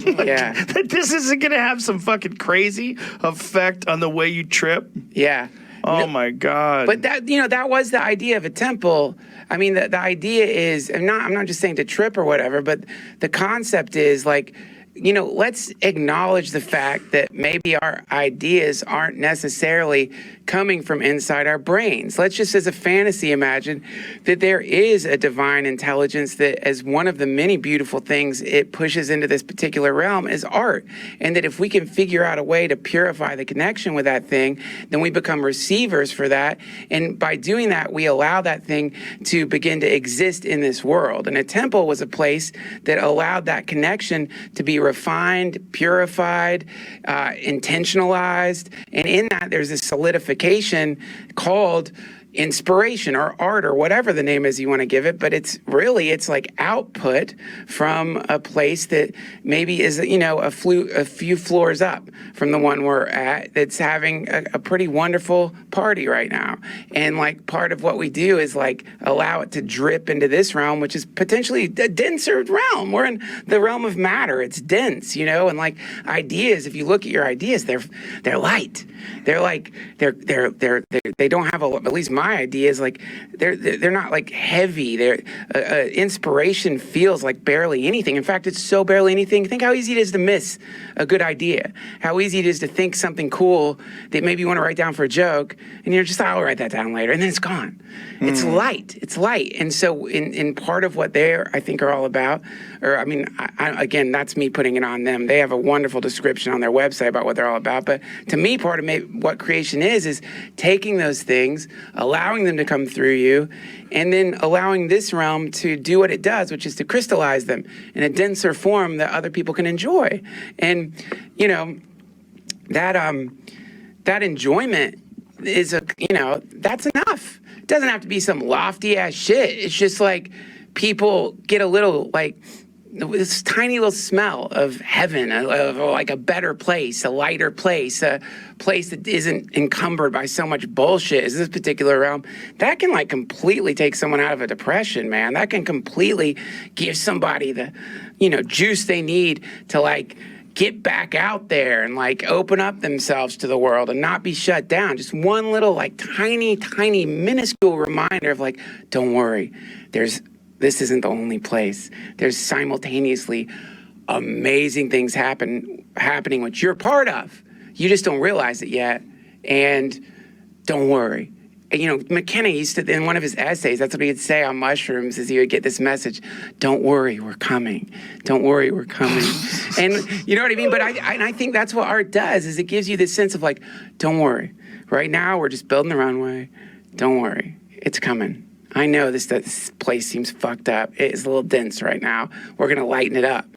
Yeah. That this isn't going to have some fucking crazy effect on the way you trip. Yeah. Oh my God. But that, that was the idea of a temple. I mean, the idea is, I'm not just saying to trip or whatever, but the concept is like, let's acknowledge the fact that maybe our ideas aren't necessarily coming from inside our brains. Let's just, as a fantasy, imagine that there is a divine intelligence that, as one of the many beautiful things it pushes into this particular realm, is art. And that if we can figure out a way to purify the connection with that thing, then we become receivers for that. And by doing that, we allow that thing to begin to exist in this world. And a temple was a place that allowed that connection to be refined, purified, intentionalized. And in that, there's a solidification called inspiration or art or whatever the name is you want to give it, but it's like output from a place that maybe is a few floors up from the one we're at, that's having a pretty wonderful party right now. And like part of what we do is like allow it to drip into this realm, which is potentially a denser realm. We're in the realm of matter. It's dense, and like ideas, if you look at your ideas, they're light. They're like they don't have at least my idea is like they're not like heavy. Inspiration feels like barely anything. In fact, it's so barely anything. Think how easy it is to miss a good idea. How easy it is to think something cool that maybe you want to write down for a joke, and you're just, I'll write that down later, and then it's gone. It's light. It's light. And so in part of what they I think are all about, or I mean, again, that's me putting it on them. They have a wonderful description on their website about what they're all about. But to me, part of what creation is taking those things, allowing them to come through you, and then allowing this realm to do what it does, which is to crystallize them in a denser form that other people can enjoy. And, that enjoyment is that's enough. It doesn't have to be some lofty ass shit. It's just like people get a little like this tiny little smell of heaven, of like a better place, a lighter place, a place that isn't encumbered by so much bullshit as this particular realm. That can like completely take someone out of a depression, man. That can completely give somebody the, juice they need to like get back out there and like open up themselves to the world and not be shut down. Just one little like tiny, tiny, minuscule reminder of like, don't worry, this isn't the only place. There's simultaneously amazing things happening, which you're part of. You just don't realize it yet. And don't worry. McKenna used to, in one of his essays, that's what he'd say on mushrooms, is he would get this message, don't worry, we're coming. Don't worry, we're coming. And you know what I mean? But I think that's what art does, is it gives you this sense of like, don't worry. Right now, we're just building the runway. Don't worry. It's coming. I know this place seems fucked up. It is a little dense right now. We're going to lighten it up.